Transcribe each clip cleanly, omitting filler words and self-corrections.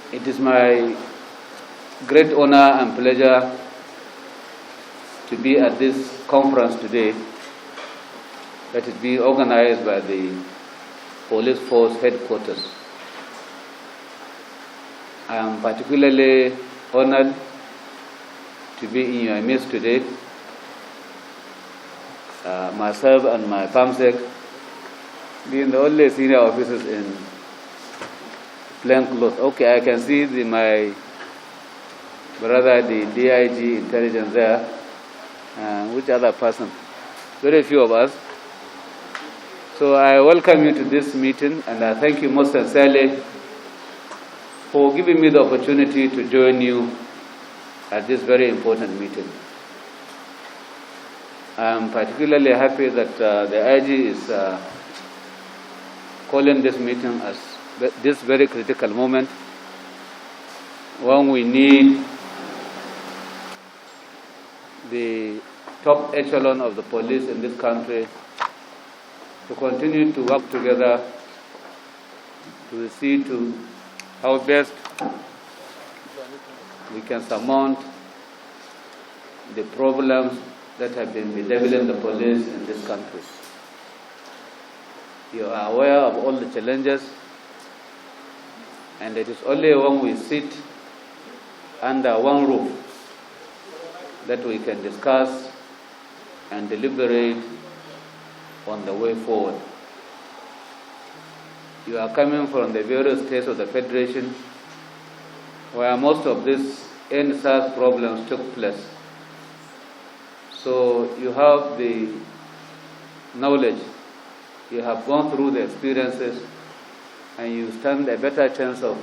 It is my great honor and pleasure to be at this conference today that is being organized by the Police Force Headquarters. I am particularly honored to be in your midst today. Myself and my famsec being the only senior officers in plain clothes. Okay, I can see my brother, the DIG intelligence there. Which other person? Very few of us. So I welcome you to this meeting, and I thank you most sincerely for giving me the opportunity to join you at this very important meeting. I am particularly happy that the IG is calling this meeting as this very critical moment when we need the top echelon of the police in this country to continue to work together to see to how best we can surmount the problems that have been bedeviling the police in this country. You are aware of all the challenges, and it is only when we sit under one roof that we can discuss and deliberate on the way forward. You are coming from the various states of the Federation where most of these NSAS problems took place. So you have the knowledge, you have gone through the experiences, and you stand a better chance of,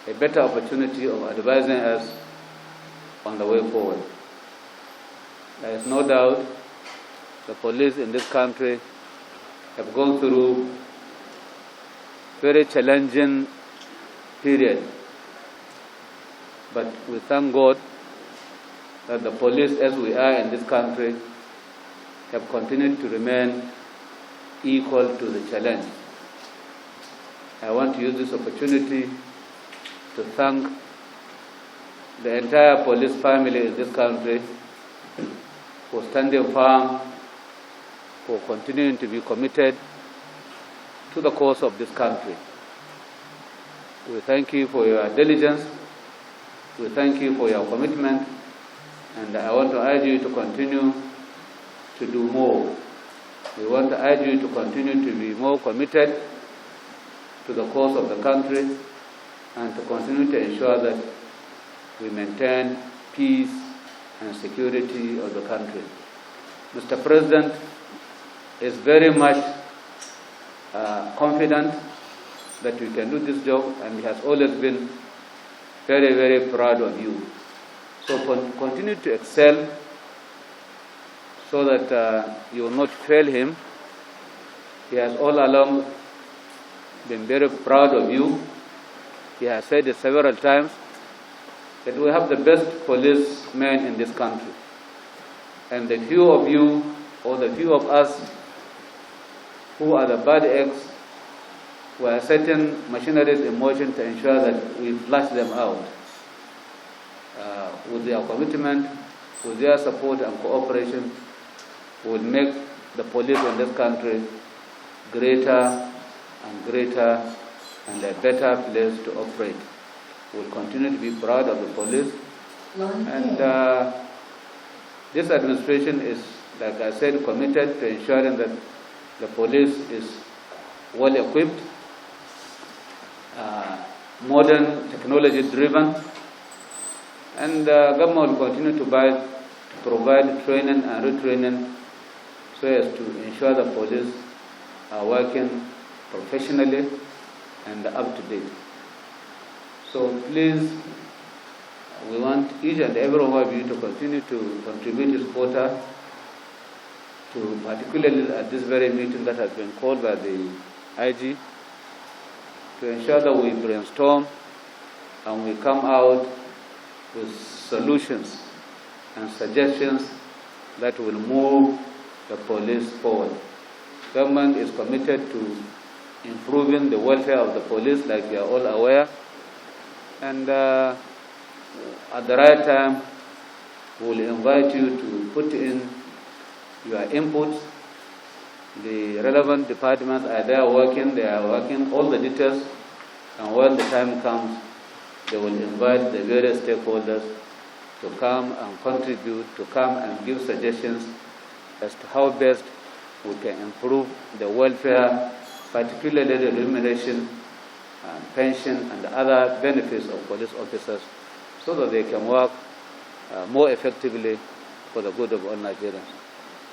a better opportunity of advising us on the way forward. There is no doubt the police in this country have gone through very challenging period. But we thank God that the police, as we are in this country, have continued to remain equal to the challenge. I want to use this opportunity to thank the entire police family in this country for standing firm, for continuing to be committed to the cause of this country. We thank you for your diligence. We thank you for your commitment. And I want to urge you to continue to do more. We want to urge you to continue to be more committed to the cause of the country and to continue to ensure that we maintain peace and security of the country. Mr. President is very much confident that we can do this job, and he has always been very, very proud of you. So continue to excel so that you will not fail him. He has all along been very proud of you. He has said it several times that we have the best policemen in this country. And the few of you, or the few of us who are the bad eggs, we are setting machineries in motion to ensure that we flush them out. With their commitment, with their support and cooperation, will make the police in this country greater and greater and a better place to operate. We will continue to be proud of the police. And this administration is, like I said, committed to ensuring that the police is well equipped, modern, technology-driven, and government will continue to provide training and retraining so as to ensure the police are working professionally and up to date. So please, we want each and every one of you to continue to contribute his quota, to particularly at this very meeting that has been called by the IG, to ensure that we brainstorm and we come out with solutions and suggestions that will move the police forward. Government is committed to improving the welfare of the police, like you are all aware. And at the right time, we will invite you to put in your input. The relevant departments are there working, they are working all the details, and when the time comes, they will invite the various stakeholders to come and contribute, to come and give suggestions as to how best we can improve the welfare, particularly the remuneration and pension and other benefits of police officers, so that they can work more effectively for the good of all Nigerians.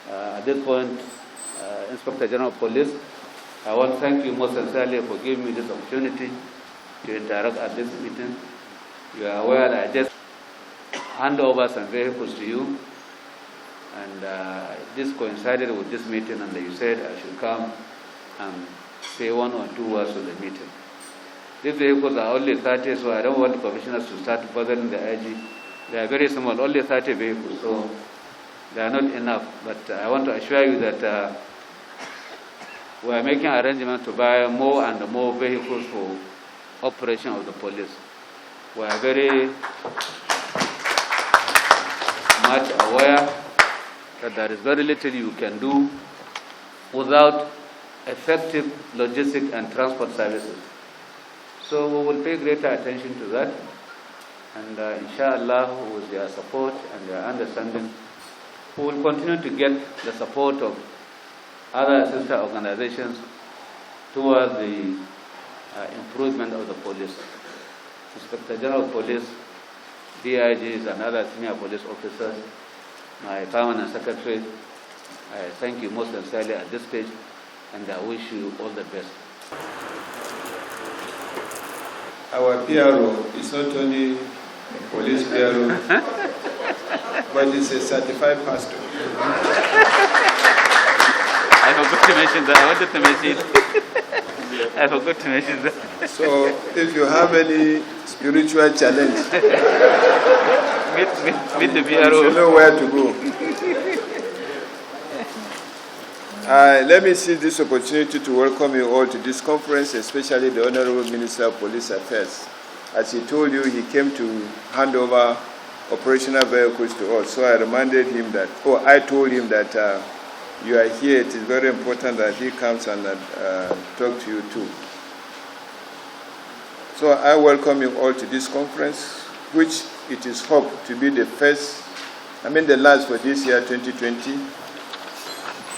At this point, Inspector General of Police, I want to thank you most sincerely for giving me this opportunity to interact at this meeting. You are aware that I just hand over some vehicles to you, and this coincided with this meeting, and you said I should come and say one or two words of the meeting. These vehicles are only 30, so I don't want the commissioners to start bothering the IG. They are very small, only 30 vehicles, so they are not enough. But I want to assure you that we are making arrangements to buy more and more vehicles for operation of the police. We are very much aware that there is very little you can do without effective logistic and transport services. So we will pay greater attention to that, and inshallah, with your support and your understanding, we will continue to get the support of other sister organizations towards the improvement of the police. Inspector General of Police, DIGs and other senior police officers, my permanent secretary, I thank you most sincerely at this stage, and I wish you all the best. Our PRO is not only a police PRO, but it's a certified pastor. I forgot to mention that. I wanted to mention I forgot to mention that. So if you have any spiritual challenge, meet the you PRO. know where to go. Let me seize this opportunity to welcome you all to this conference, especially the Honorable Minister of Police Affairs. As he told you, he came to hand over operational vehicles to us. So I reminded him that, I told him that you are here. It is very important that he comes and talk to you too. So I welcome you all to this conference, which it is hoped to be the last for this year, 2020.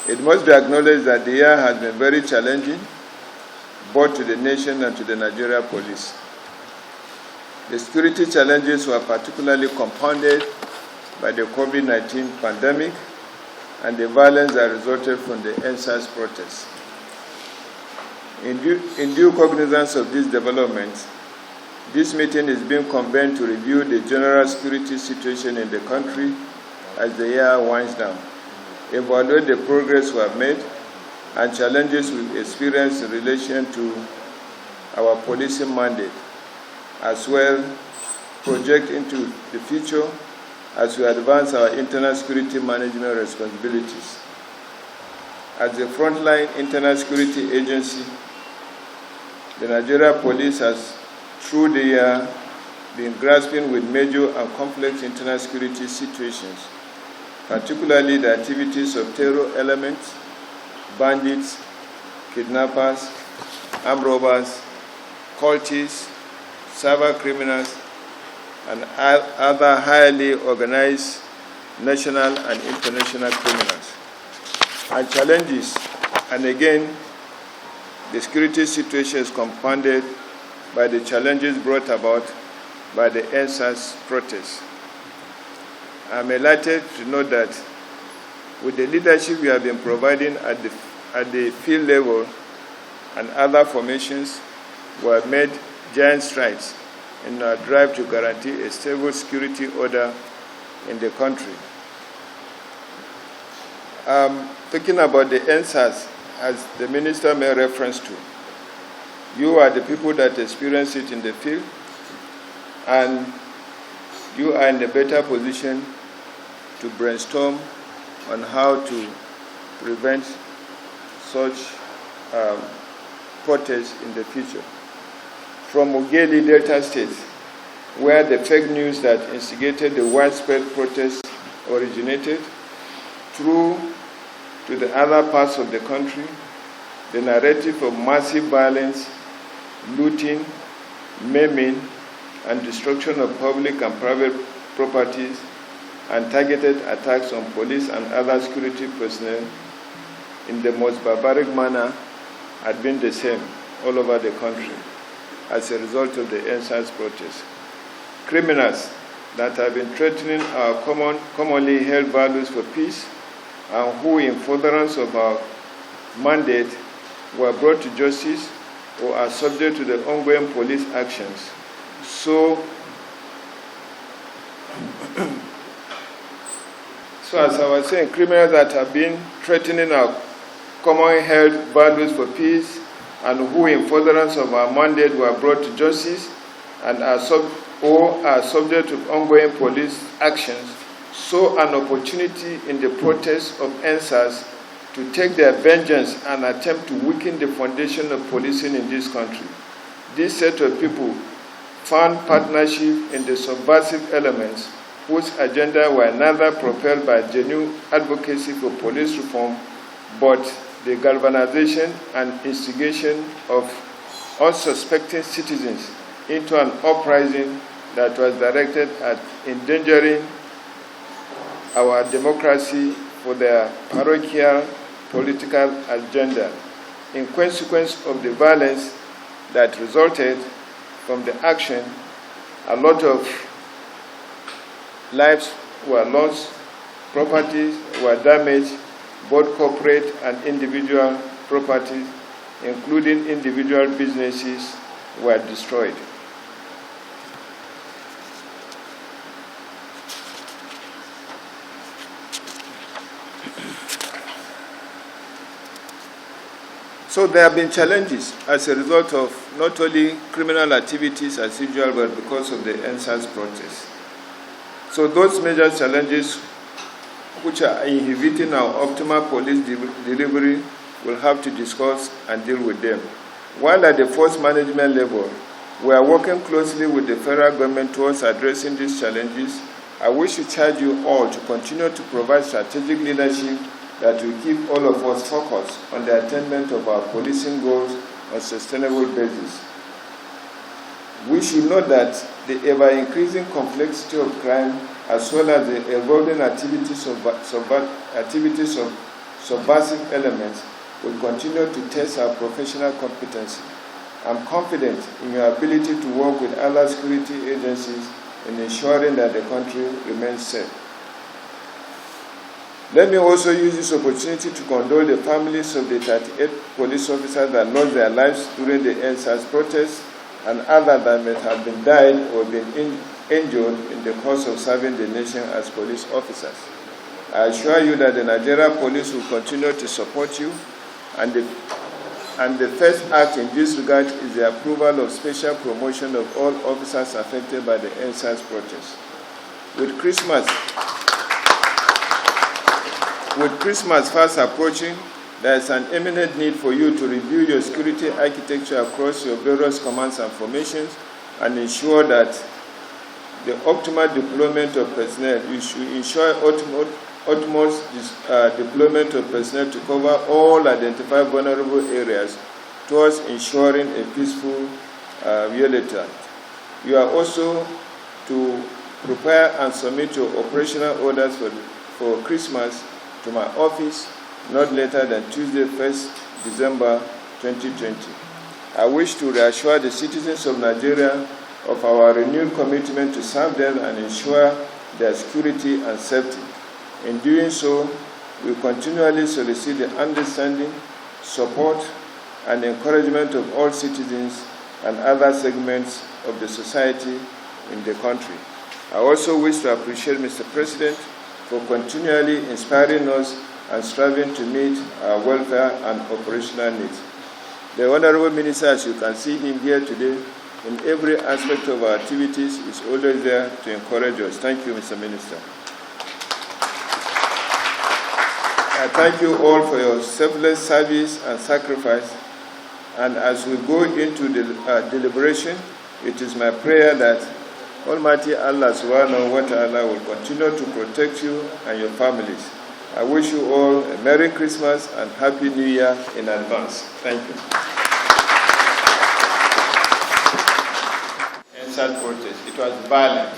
It must be acknowledged that the year has been very challenging, both to the nation and to the Nigeria police. The security challenges were particularly compounded by the COVID-19 pandemic and the violence that resulted from the NSAS protests. In due cognizance of these developments, this meeting is being convened to review the general security situation in the country as the year winds down, evaluate the progress we have made and challenges we experience in relation to our policing mandate, as well project into the future as we advance our internal security management responsibilities. As a frontline internal security agency, the Nigeria Police has, through the year, been grappling with major and complex internal security situations, particularly the activities of terror elements, bandits, kidnappers, armed robbers, cultists, cyber criminals, and other highly organized national and international criminals. And challenges, and again, the security situation is compounded by the challenges brought about by the NSAS protests. I'm elated to know that with the leadership we have been providing at the field level and other formations, we have made giant strides in our drive to guarantee a stable security order in the country. Talking about the NSAS, as the minister made reference to, you are the people that experience it in the field, and you are in a better position to brainstorm on how to prevent such protests in the future. From Ogeli Delta State, where the fake news that instigated the widespread protests originated, through to the other parts of the country, the narrative of massive violence, looting, maiming, and destruction of public and private properties, and targeted attacks on police and other security personnel in the most barbaric manner had been the same all over the country as a result of the NSAS protests. Criminals that have been threatening our commonly held values for peace and who, in furtherance of our mandate, were brought to justice or are subject to the ongoing police actions. So as I was saying, criminals that have been threatening our commonly held values for peace and who, in furtherance of our mandate, were brought to justice and are subject to ongoing police actions, saw an opportunity in the protests of NSAS to take their vengeance and attempt to weaken the foundation of policing in this country. This set of people found partnership in the subversive elements whose agenda were neither propelled by genuine advocacy for police reform, but the galvanization and instigation of unsuspecting citizens into an uprising that was directed at endangering our democracy for their parochial political agenda. In consequence of the violence that resulted from the action, a lot of lives were lost, properties were damaged, both corporate and individual properties, including individual businesses, were destroyed. So there have been challenges as a result of not only criminal activities as usual, but because of the NSAS protests. So those major challenges which are inhibiting our optimal police delivery will have to discuss and deal with them. While at the force management level, we are working closely with the federal government towards addressing these challenges. I wish to charge you all to continue to provide strategic leadership that will keep all of us focused on the attainment of our policing goals on a sustainable basis. We should note that the ever-increasing complexity of crime, as well as the evolving activities of subversive elements, will continue to test our professional competency. I'm confident in your ability to work with other security agencies in ensuring that the country remains safe. Let me also use this opportunity to condole the families of the 38 police officers that lost their lives during the NSAS protests and others that may have been died or been injured in the course of serving the nation as police officers. I assure you that the Nigerian police will continue to support you, and the first act in this regard is the approval of special promotion of all officers affected by the NSAS protests. With Christmas fast approaching, there is an imminent need for you to review your security architecture across your various commands and formations and ensure that the optimal deployment of personnel. You should ensure utmost deployment of personnel to cover all identified vulnerable areas towards ensuring a peaceful reality. You are also to prepare and submit your operational orders for Christmas to my office not later than Tuesday, 1st December 2020. I wish to reassure the citizens of Nigeria of our renewed commitment to serve them and ensure their security and safety. In doing so, we continually solicit the understanding, support, and encouragement of all citizens and other segments of the society in the country. I also wish to appreciate Mr. President for continually inspiring us and striving to meet our welfare and operational needs. The Honorable Minister, as you can see him here today, in every aspect of our activities, is always there to encourage us. Thank you, Mr. Minister. I thank you all for your selfless service and sacrifice. And as we go into the deliberation, it is my prayer that Almighty Allah subhanahu wa ta'ala will continue to protect you and your families. I wish you all a Merry Christmas and Happy New Year in advance. Thank you. Endsars protest. It was violent.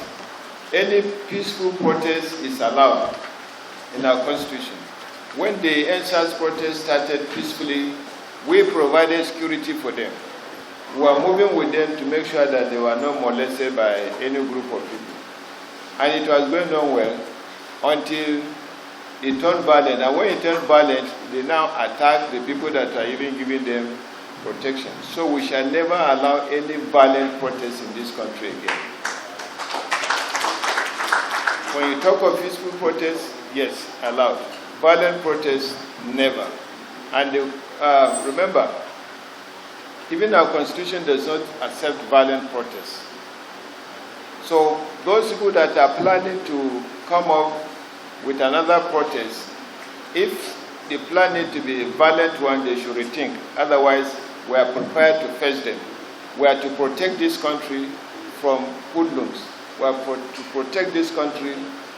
Any peaceful protest is allowed in our constitution. When the Endsars protest started peacefully, we provided security for them. We were moving with them to make sure that they were not molested by any group of people. And it was going on well until it turned violent. And when it turned violent, they now attack the people that are even giving them protection. So we shall never allow any violent protests in this country again. When you talk of peaceful protests, yes, allowed. Violent protests, never. And remember, even our constitution does not accept violent protests. So those people that are planning to come up with another protest, if they plan it to be a violent one, they should rethink. Otherwise, we are prepared to face them. We are to protect this country from hoodlums. We are to protect this country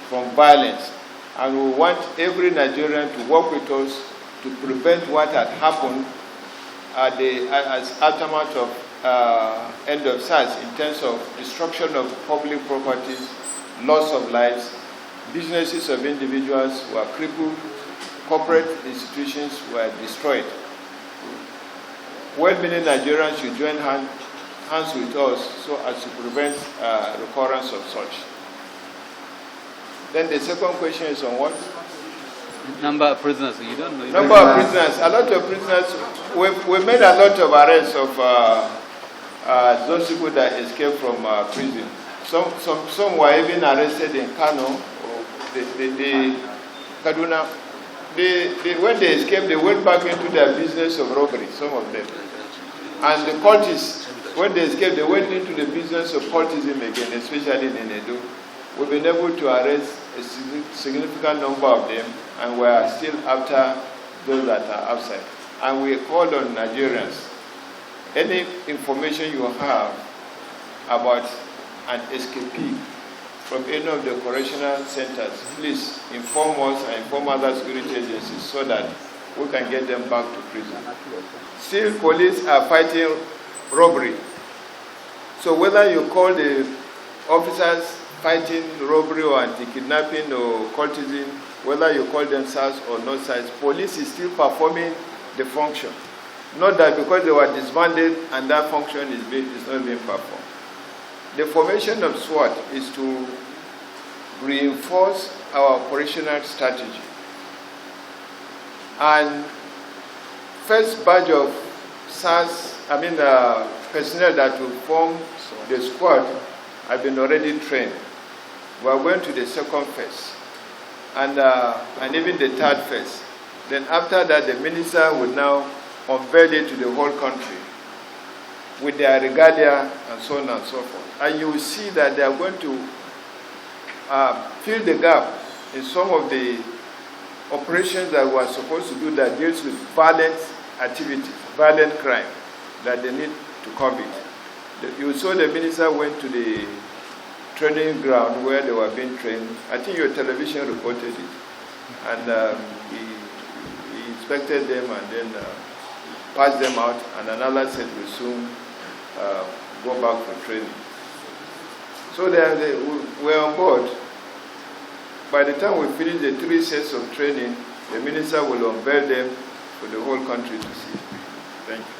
from violence. And we want every Nigerian to work with us to prevent what had happened as ultimate of end of SARS in terms of destruction of public properties, loss of lives, businesses of individuals were crippled, corporate institutions were destroyed. Well-meaning Nigerians should join hands with us so as to prevent recurrence of such. Then the second question is on what? Number of prisoners. You don't know. Number of prisoners. A lot of prisoners. We made a lot of arrests of those people that escaped from prison. Some were even arrested in Kano, Kaduna. When they escaped, they went back into their business of robbery, some of them. And the cultists, when they escaped, they went into the business of cultism again, especially in Edo. We've been able to arrest a significant number of them, and we are still after those that are outside. And we call on Nigerians, any information you have about an escapee from any of the correctional centers, please inform us and inform other security agencies so that we can get them back to prison. Still, police are fighting robbery. So whether you call the officers fighting robbery or anti-kidnapping or cultism, whether you call them SARS or not SARS, police is still performing the function. Not that because they were disbanded and that function is not being performed. The formation of SWAT is to reinforce our operational strategy. And first batch of personnel that will form the squad have been already trained. We are going to the second phase and even the third phase. Then after that, the minister will now unveil it to the whole country with their regalia and so on and so forth. And you will see that they are going to fill the gap in some of the operations that we are supposed to do that deals with violent activities, violent crime that they need to curb it. You saw the minister went to the training ground where they were being trained. I think your television reported it. And he inspected them and then passed them out, and another set will soon go back for training. So we're on board. By the time we finish the 3 sets of training, the minister will unveil them for the whole country to see. Thank you.